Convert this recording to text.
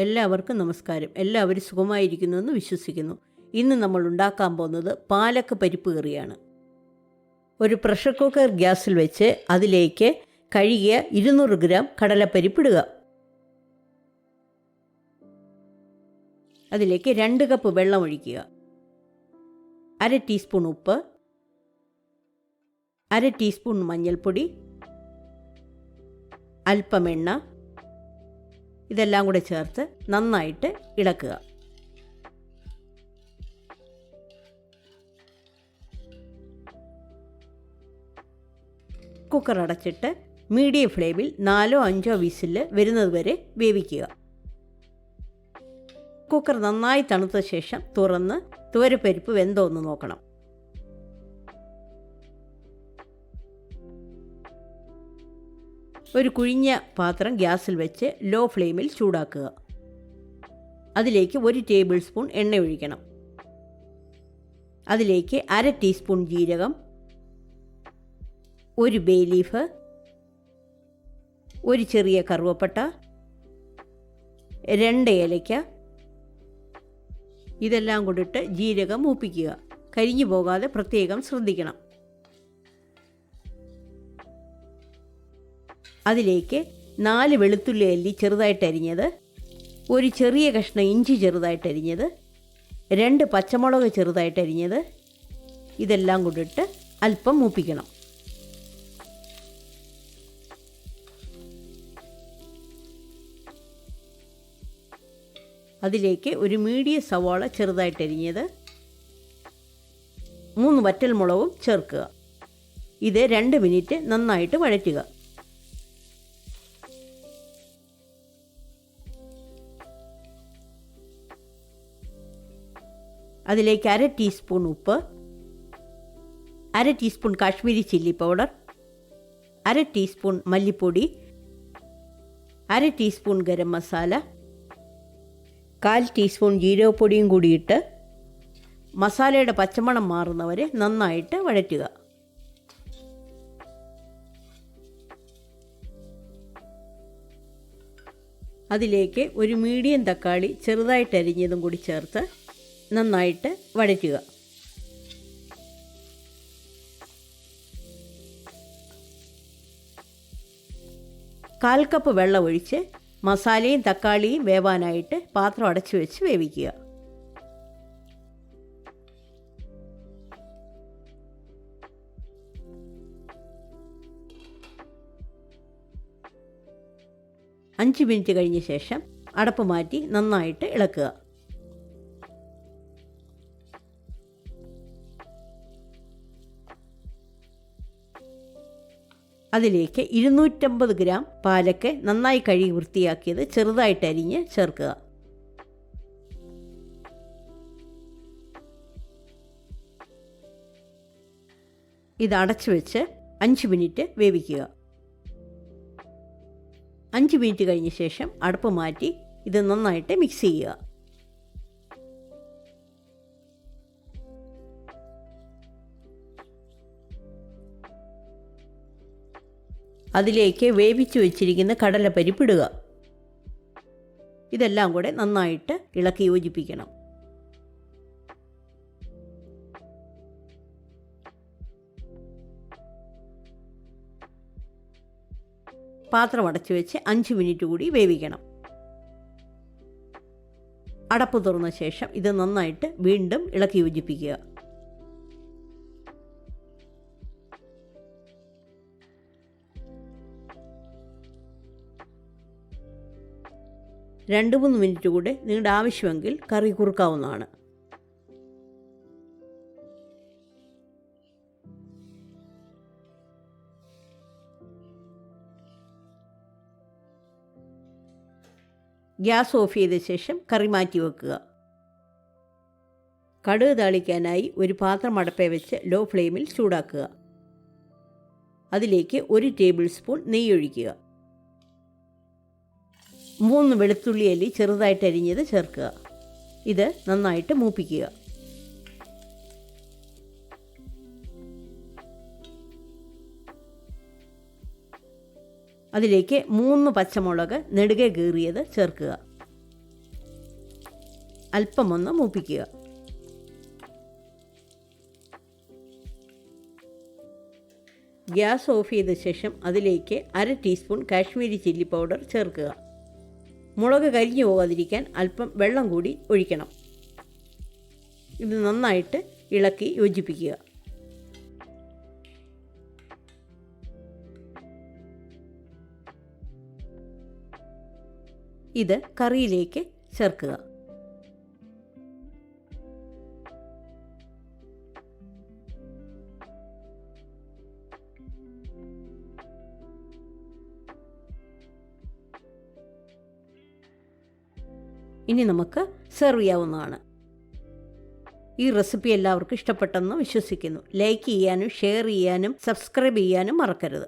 എല്ലാവർക്കും നമസ്കാരം. എല്ലാവരും സുഖമായിരിക്കുന്നുവെന്ന് വിശ്വസിക്കുന്നു. ഇന്ന് നമ്മൾ ഉണ്ടാക്കാൻ പോകുന്നത് പാലക്ക് പരിപ്പ് കറിയാണ്. ഒരു പ്രഷർ കുക്കർ ഗ്യാസിൽ വെച്ച് അതിലേക്ക് കഴുകിയ 200 ഗ്രാം കടലപ്പരിപ്പ് ഇടുക. അതിലേക്ക് 2 കപ്പ് വെള്ളം ഒഴിക്കുക. 1/2 ടീസ്പൂൺ ഉപ്പ്, 1/2 ടീസ്പൂൺ മഞ്ഞൾപ്പൊടി, അല്പം എണ്ണ, ഇതെല്ലാം കൂടെ ചേർത്ത് നന്നായിട്ട് ഇളക്കുക. കുക്കർ അടച്ചിട്ട് മീഡിയം ഫ്ലെയിമിൽ 4-5 വിസിൽ വരുന്നത് വരെ വേവിക്കുക. കുക്കർ നന്നായി തണുത്ത ശേഷം തുറന്ന് തുവരപ്പരിപ്പ് വെന്തോ എന്ന് നോക്കണം. ഒരു കുഴിഞ്ഞ പാത്രം ഗ്യാസിൽ വെച്ച് ലോ ഫ്ലെയിമിൽ ചൂടാക്കുക. അതിലേക്ക് 1 ടേബിൾ സ്പൂൺ എണ്ണ ഒഴിക്കണം. അതിലേക്ക് 1/2 ടീസ്പൂൺ ജീരകം, 1 ബേ ലീഫ്, 1 ചെറിയ കറുവപ്പട്ട, 2 ഏലയ്ക്ക, ഇതെല്ലാം കൊണ്ടിട്ട് ജീരകം മൂപ്പിക്കുക. കരിഞ്ഞു പോകാതെ പ്രത്യേകം ശ്രദ്ധിക്കണം. അതിലേക്ക് 4 വെളുത്തുള്ളി അല്ലി ചെറുതായിട്ട് അരിഞ്ഞത്, 1 ചെറിയ കഷ്ണം ഇഞ്ചി ചെറുതായിട്ട് അരിഞ്ഞത്, 2 പച്ചമുളക് ചെറുതായിട്ട് അരിഞ്ഞത്, ഇതെല്ലാം കൊണ്ടിട്ട് അല്പം മൂപ്പിക്കണം. അതിലേക്ക് 1 മീഡിയം സവാള ചെറുതായിട്ട് അരിഞ്ഞത്, 3 വറ്റൽമുളകും ചേർക്കുക. ഇത് 2 മിനിറ്റ് നന്നായിട്ട് വഴറ്റുക. അതിലേക്ക് 1/2 ടീസ്പൂൺ ഉപ്പ്, 1/2 teaspoon Kashmiri chilli powder, 1/2 teaspoon മല്ലിപ്പൊടി, 1/2 ടീസ്പൂൺ ഗരം മസാല, 1/4 ടീസ്പൂൺ ജീരകപ്പൊടിയും കൂടിയിട്ട് മസാലയുടെ പച്ചമണം മാറുന്നവരെ നന്നായിട്ട് വഴറ്റുക. അതിലേക്ക് 1 മീഡിയം തക്കാളി ചെറുതായിട്ട് അരിഞ്ഞതും കൂടി ചേർത്ത് നന്നായിട്ട് വഴറ്റുക. കാൽ കപ്പ് വെള്ളം ഒഴിച്ച് മസാലയും തക്കാളിയും വേവാനായിട്ട് പാത്രം അടച്ചു വെച്ച് വേവിക്കുക. അഞ്ച് മിനിറ്റ് കഴിഞ്ഞ ശേഷം അടപ്പ് മാറ്റി നന്നായിട്ട് ഇളക്കുക. അതിലേക്ക് 250 ഗ്രാം പാലക്ക് നന്നായി കഴുകി വൃത്തിയാക്കിയത് ചെറുതായിട്ട് അരിഞ്ഞ് ചേർക്കുക. ഇത് അടച്ചു വെച്ച് 5 മിനിറ്റ് വേവിക്കുക. 5 മിനിറ്റ് കഴിഞ്ഞ ശേഷം അടുപ്പ് മാറ്റി ഇത് നന്നായിട്ട് മിക്സ് ചെയ്യുക. അതിലേക്ക് വേവിച്ചു വെച്ചിരിക്കുന്ന കടലപ്പരിപ്പ് ഇടുക. ഇതെല്ലാം കൂടെ നന്നായിട്ട് ഇളക്കി യോജിപ്പിക്കണം. പാത്രം അടച്ചു വെച്ച് 5 മിനിറ്റ് കൂടി വേവിക്കണം. അടപ്പ് തുറന്ന ശേഷം ഇത് നന്നായിട്ട് വീണ്ടും ഇളക്കി യോജിപ്പിക്കുക. രണ്ട് 3 മിനിറ്റ് കൂടെ നിങ്ങളുടെ ആവശ്യമെങ്കിൽ കറി കുറുക്കാവുന്നതാണ്. ഗ്യാസ് ഓഫ് ചെയ്ത ശേഷം കറി മാറ്റി വെക്കുക. കടുക് താളിക്കാനായി ഒരു പാത്രം അടപ്പേ വെച്ച് ലോ ഫ്ലെയിമിൽ ചൂടാക്കുക. അതിലേക്ക് 1 ടേബിൾ സ്പൂൺ നെയ്യ് ഒഴിക്കുക. 3 വെളുത്തുള്ളി അല്ലി ചെറുതായിട്ട് അരിഞ്ഞത് ചേർക്കുക. ഇത് നന്നായിട്ട് മൂപ്പിക്കുക. അതിലേക്ക് 3 പച്ചമുളക് നെടുകെ കീറിയത് ചേർക്കുക. അല്പം ഒന്ന് മൂപ്പിക്കുക. ഗ്യാസ് ഓഫ് ചെയ്ത ശേഷം അതിലേക്ക് 1/2 ടീസ്പൂൺ കാശ്മീരി ചില്ലി പൗഡർ ചേർക്കുക. മുളക് കരിഞ്ഞു പോകാതിരിക്കാൻ അല്പം വെള്ളം കൂടി ഒഴിക്കണം. ഇത് നന്നായിട്ട് ഇളക്കി യോജിപ്പിക്കുക. ഇത് കറിയിലേക്ക് ചേർക്കുക. ഇനി നമുക്ക് സെർവ് ചെയ്യാവുന്നതാണ്. ഈ റെസിപ്പി എല്ലാവർക്കും ഇഷ്ടപ്പെട്ടെന്ന് വിശ്വസിക്കുന്നു. ലൈക്ക് ചെയ്യാനും ഷെയർ ചെയ്യാനും സബ്സ്ക്രൈബ് ചെയ്യാനും മറക്കരുത്.